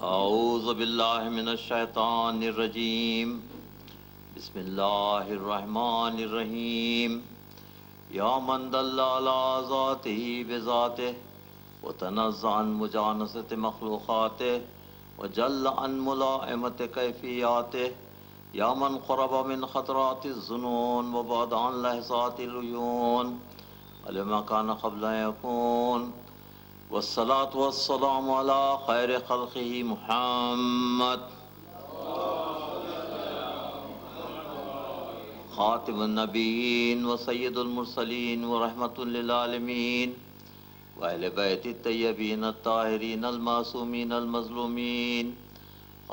اعوذ باللہ من الشیطان الرجیم بسم اللہ الرحمن الرحیم یا من دل علی ذاتہ بذاتہ وتنزہ عن مجانسۃ مخلوقاتہ وجل عن ملائمۃ کیفیاتہ یا من قرب من خطرات الظنون وبعد عن لحظات العیون علم کان قبل ان یکون والصلاة والسلام على خیر خلقہ محمد خاتم النبیین وسید المرسلین ورحمۃ للعالمین وأہل بیت الطیبین الطاہرین المعصومین المظلومین.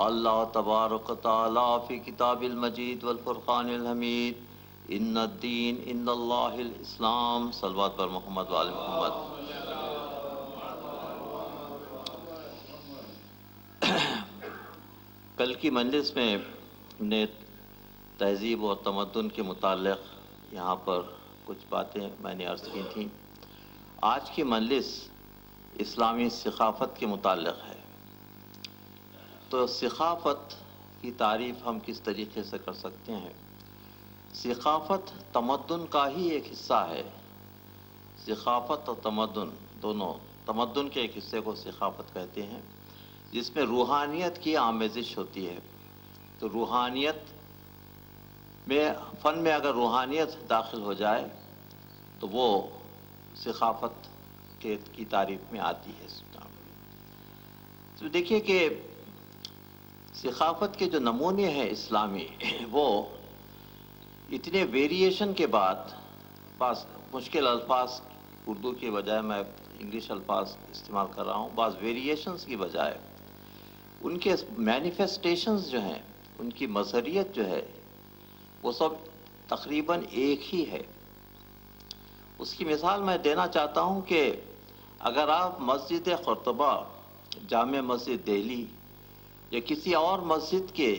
اللہ تبارک تعالی فی کتاب المجید والفرقان الحمید ان الدین ان اللہ الاسلام. صلوات پر محمد وآل محمد. کل کی مجلس میں ہم نے تہذیب اور تمدن کے متعلق یہاں پر کچھ باتیں میں نے عرض کی تھیں. آج کی مجلس اسلامی ثقافت کے متعلق ہے. تو ثقافت کی تعریف ہم کس طریقے سے کر سکتے ہیں؟ ثقافت تمدن کا ہی ایک حصہ ہے. ثقافت اور تمدن دونوں، تمدن کے ایک حصے کو ثقافت کہتے ہیں، جس میں روحانیت کی آمیزش ہوتی ہے. تو روحانیت میں، فن میں اگر روحانیت داخل ہو جائے تو وہ ثقافت کی تعریف میں آتی ہے. تو دیکھیے کہ ثقافت کے جو نمونے ہیں اسلامی، وہ اتنے ویریشن کے بعد، بعض مشکل الفاظ اردو کے بجائے میں انگلش الفاظ استعمال کر رہا ہوں، بعض ویریشنز کی بجائے ان کے مینیفیسٹیشنز جو ہیں، ان کی مظہریت جو ہے، وہ سب تقریباً ایک ہی ہے. اس کی مثال میں دینا چاہتا ہوں کہ اگر آپ مسجد قرطبہ، جامع مسجد دہلی یا کسی اور مسجد کے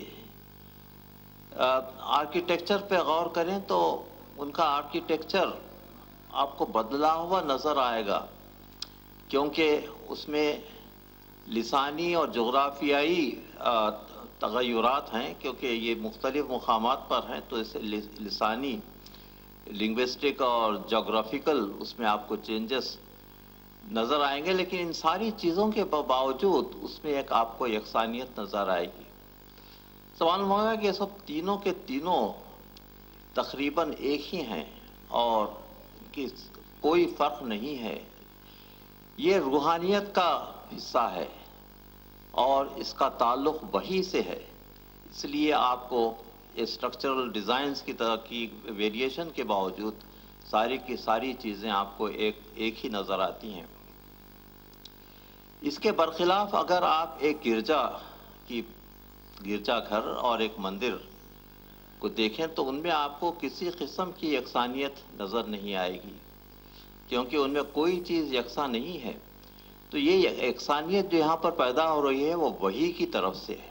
آرکیٹیکچر پہ غور کریں تو ان کا آرکیٹیکچر آپ کو بدلا ہوا نظر آئے گا، کیونکہ اس میں لسانی اور جغرافیائی تغیرات ہیں. کیونکہ یہ مختلف مقامات پر ہیں تو اسے لسانی، لنگوسٹک اور جغرافیکل اس میں آپ کو چینجز نظر آئیں گے. لیکن ان ساری چیزوں کے باوجود اس میں ایک آپ کو یکسانیت نظر آئے گی. سوال ہوگا کہ یہ سب تینوں کے تینوں تقریباً ایک ہی ہیں اور کوئی فرق نہیں ہے. یہ روحانیت کا حصہ ہے اور اس کا تعلق وحی سے ہے. اس لیے آپ کو اسٹرکچرل ڈیزائنز کی طرح کی ویریشن کے باوجود ساری کی ساری چیزیں آپ کو ایک ہی نظر آتی ہیں. اس کے برخلاف اگر آپ ایک گرجا گھر اور ایک مندر کو دیکھیں تو ان میں آپ کو کسی قسم کی یکسانیت نظر نہیں آئے گی، کیونکہ ان میں کوئی چیز یکساں نہیں ہے. تو یہ یکسانیت جو یہاں پر پیدا ہو رہی ہے وہ وحی کی طرف سے ہے،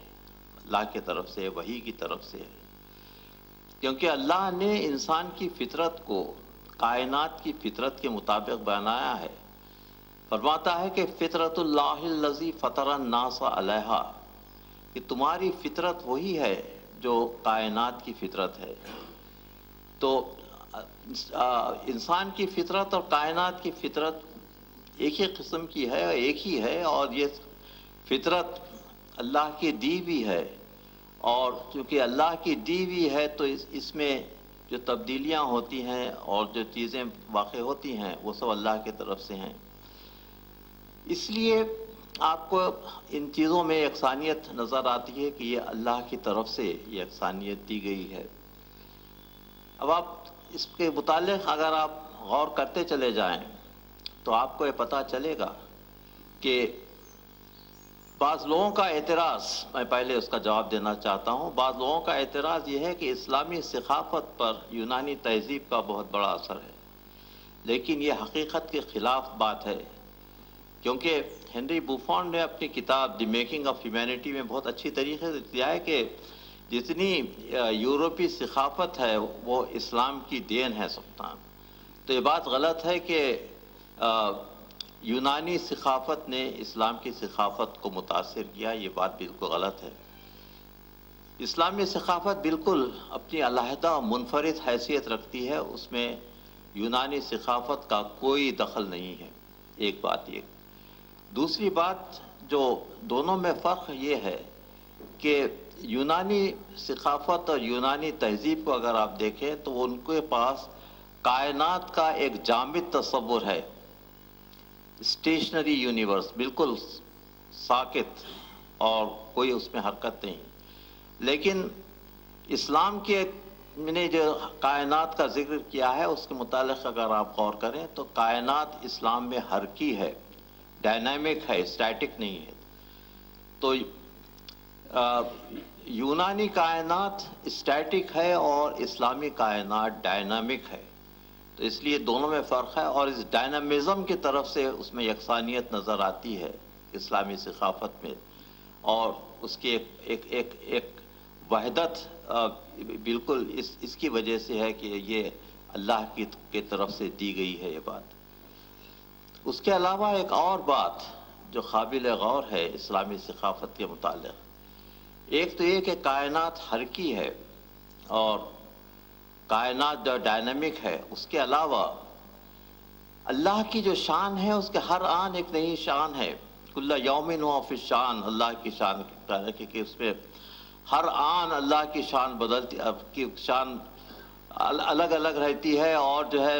اللہ کی طرف سے، وحی کی طرف سے ہے. کیونکہ اللہ نے انسان کی فطرت کو کائنات کی فطرت کے مطابق بنایا ہے. فرماتا ہے کہ فطرت اللہ الذی فطر الناس علیہا، کہ تمہاری فطرت وہی ہے جو کائنات کی فطرت ہے. تو انسان کی فطرت اور کائنات کی فطرت ایک ہی قسم کی ہے، ایک ہی ہے، اور یہ فطرت اللہ کی دی بھی ہے. اور چونکہ اللہ کی دی ہوئی ہے تو اس میں جو تبدیلیاں ہوتی ہیں اور جو چیزیں واقع ہوتی ہیں وہ سب اللہ کی طرف سے ہیں. اس لیے آپ کو ان چیزوں میں یکسانیت نظر آتی ہے کہ یہ اللہ کی طرف سے یہ یکسانیت دی گئی ہے. اب آپ اس کے متعلق اگر آپ غور کرتے چلے جائیں تو آپ کو یہ پتہ چلے گا کہ بعض لوگوں کا اعتراض، میں پہلے اس کا جواب دینا چاہتا ہوں، بعض لوگوں کا اعتراض یہ ہے کہ اسلامی ثقافت پر یونانی تہذیب کا بہت بڑا اثر ہے. لیکن یہ حقیقت کے خلاف بات ہے، کیونکہ ہنری بوفون نے اپنی کتاب دی میکنگ آف ہیومینٹی میں بہت اچھی طریقے سے دیا ہے کہ جتنی یورپی ثقافت ہے وہ اسلام کی دین ہے سلطان. تو یہ بات غلط ہے کہ یونانی ثقافت نے اسلام کی ثقافت کو متاثر کیا، یہ بات بالکل غلط ہے۔ اسلامی ثقافت بالکل اپنی علیحدہ منفرد حیثیت رکھتی ہے، اس میں یونانی ثقافت کا کوئی دخل نہیں ہے، ایک بات یہ۔ دوسری بات جو دونوں میں فرق یہ ہے کہ یونانی ثقافت اور یونانی تہذیب کو اگر آپ دیکھیں تو ان کے پاس کائنات کا ایک جامد تصور ہے، اسٹیشنری یونیورس، بالکل ساکت اور کوئی اس میں حرکت نہیں۔ لیکن اسلام کے نے جو کائنات کا ذکر کیا ہے اس کے متعلق اگر آپ غور کریں تو کائنات اسلام میں حرکی ہے، ڈائنامک ہے، اسٹیٹک نہیں ہے۔ تو یونانی کائنات اسٹیٹک ہے اور اسلامی کائنات ڈائنامک ہے، تو اس لیے دونوں میں فرق ہے، اور اس ڈائنامزم کی طرف سے اس میں یکسانیت نظر آتی ہے اسلامی ثقافت میں، اور اس کی ایک وحدت بالکل اس کی وجہ سے ہے کہ یہ اللہ کی طرف سے دی گئی ہے یہ بات۔ اس کے علاوہ ایک اور بات جو قابل غور ہے اسلامی ثقافت کے متعلق، ایک تو یہ کہ کائنات حرکی ہے اور کائنات جو ڈائنامک ہے، اس کے علاوہ اللہ کی جو شان ہے اس کے ہر آن ایک نئی شان ہے، کل یوم ہوا فی الشان، اللہ کی شان کہ اس میں ہر آن اللہ کی شان بدلتی، کی شان الگ الگ رہتی ہے، اور جو ہے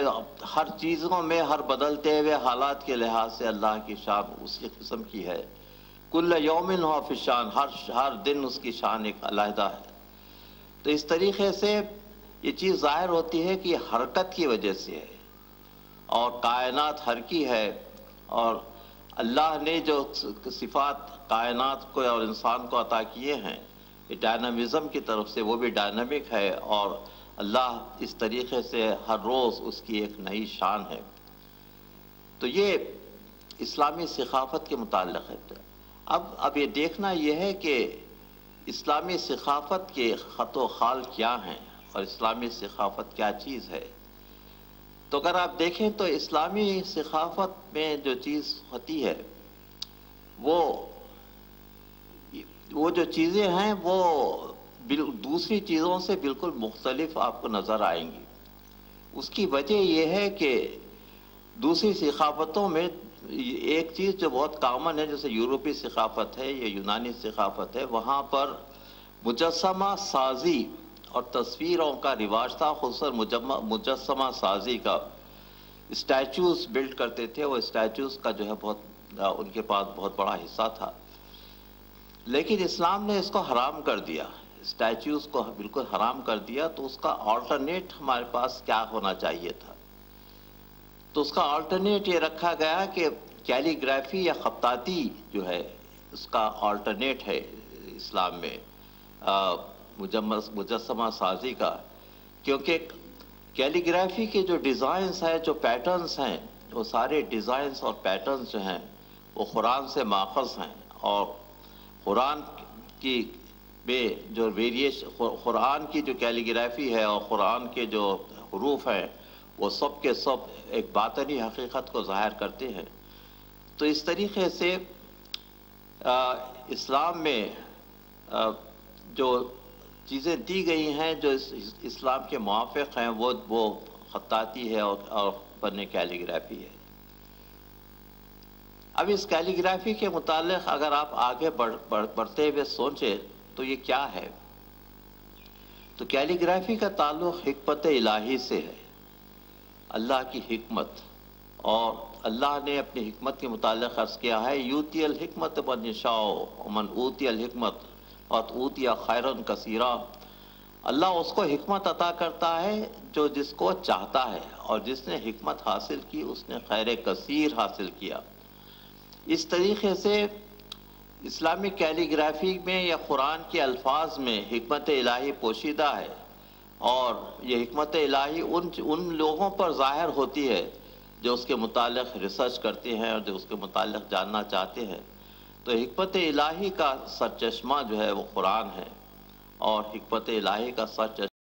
ہر چیزوں میں ہر بدلتے ہوئے حالات کے لحاظ سے اللہ کی شان اسی قسم کی ہے، کل یوم ہوا فی الشان، ہر دن اس کی شان ایک علیحدہ ہے۔ تو اس طریقے سے یہ چیز ظاہر ہوتی ہے کہ یہ حرکت کی وجہ سے ہے، اور کائنات حرکی ہے، اور اللہ نے جو صفات کائنات کو اور انسان کو عطا کیے ہیں یہ ڈائنامزم کی طرف سے، وہ بھی ڈائنامک ہے، اور اللہ اس طریقے سے ہر روز اس کی ایک نئی شان ہے۔ تو یہ اسلامی ثقافت کے متعلق ہے۔ اب یہ دیکھنا یہ ہے کہ اسلامی ثقافت کے خط و خال کیا ہیں اور اسلامی ثقافت کیا چیز ہے۔ تو اگر آپ دیکھیں تو اسلامی ثقافت میں جو چیز ہوتی ہے وہ جو چیزیں ہیں وہ دوسری چیزوں سے بالکل مختلف آپ کو نظر آئیں گی۔ اس کی وجہ یہ ہے کہ دوسری ثقافتوں میں ایک چیز جو بہت کامن ہے، جیسے یورپی ثقافت ہے یا یونانی ثقافت ہے، وہاں پر مجسمہ سازی اور تصویروں کا رواج تھا، خصوصاً مجسمہ سازی کا۔ اسٹیچوز بلڈ کرتے تھے، وہ اسٹیچوز کا جو ہے ان کے پاس بہت بڑا حصہ تھا، لیکن اسلام نے اس کو حرام کر دیا، اسٹیچوز کو بالکل حرام کر دیا۔ تو اس کا آلٹرنیٹ ہمارے پاس کیا ہونا چاہیے تھا؟ تو اس کا آلٹرنیٹ یہ رکھا گیا کہ کیلیگرافی یا خطاطی جو ہے اس کا آلٹرنیٹ ہے اسلام میں مجسمہ سازی کا، کیونکہ کیلیگرافی کے جو ڈیزائنز ہیں، جو پیٹرنز ہیں، وہ سارے ڈیزائنز اور پیٹرنز جو ہیں وہ قرآن سے ماخذ ہیں، اور قرآن کی جو قرآن کی جو کیلیگرافی ہے اور قرآن کے جو حروف ہیں وہ سب کے سب ایک باطنی حقیقت کو ظاہر کرتے ہیں۔ تو اس طریقے سے اسلام میں جو چیزیں دی گئی ہیں جو اسلام کے موافق ہیں وہ خطاطی ہے اور فن کیلیگرافی ہے۔ اب اس کیلیگرافی کے متعلق اگر آپ آگے بڑھتے ہوئے سوچیں تو یہ کیا ہے؟ تو کیلیگرافی کا تعلق حکمت الہی سے ہے، اللہ کی حکمت، اور اللہ نے اپنی حکمت کے متعلق عرض کیا ہے یؤتی الحکمت من یشاء ومن اوتی الحکمت قد اوتی خیرا کثیرا۔ اللہ اس کو حکمت عطا کرتا ہے جو جس کو چاہتا ہے، اور جس نے حکمت حاصل کی اس نے خیر کثیر حاصل کیا۔ اس طریقے سے اسلامی کیلیگرافی میں یا قرآن کے الفاظ میں حکمت الہی پوشیدہ ہے، اور یہ حکمت الہی ان لوگوں پر ظاہر ہوتی ہے جو اس کے متعلق ریسرچ کرتے ہیں اور جو اس کے متعلق جاننا چاہتے ہیں۔ تو حکمت الہی کا سرچشمہ جو ہے وہ قرآن ہے، اور حکمت الہی کا سرچشمہ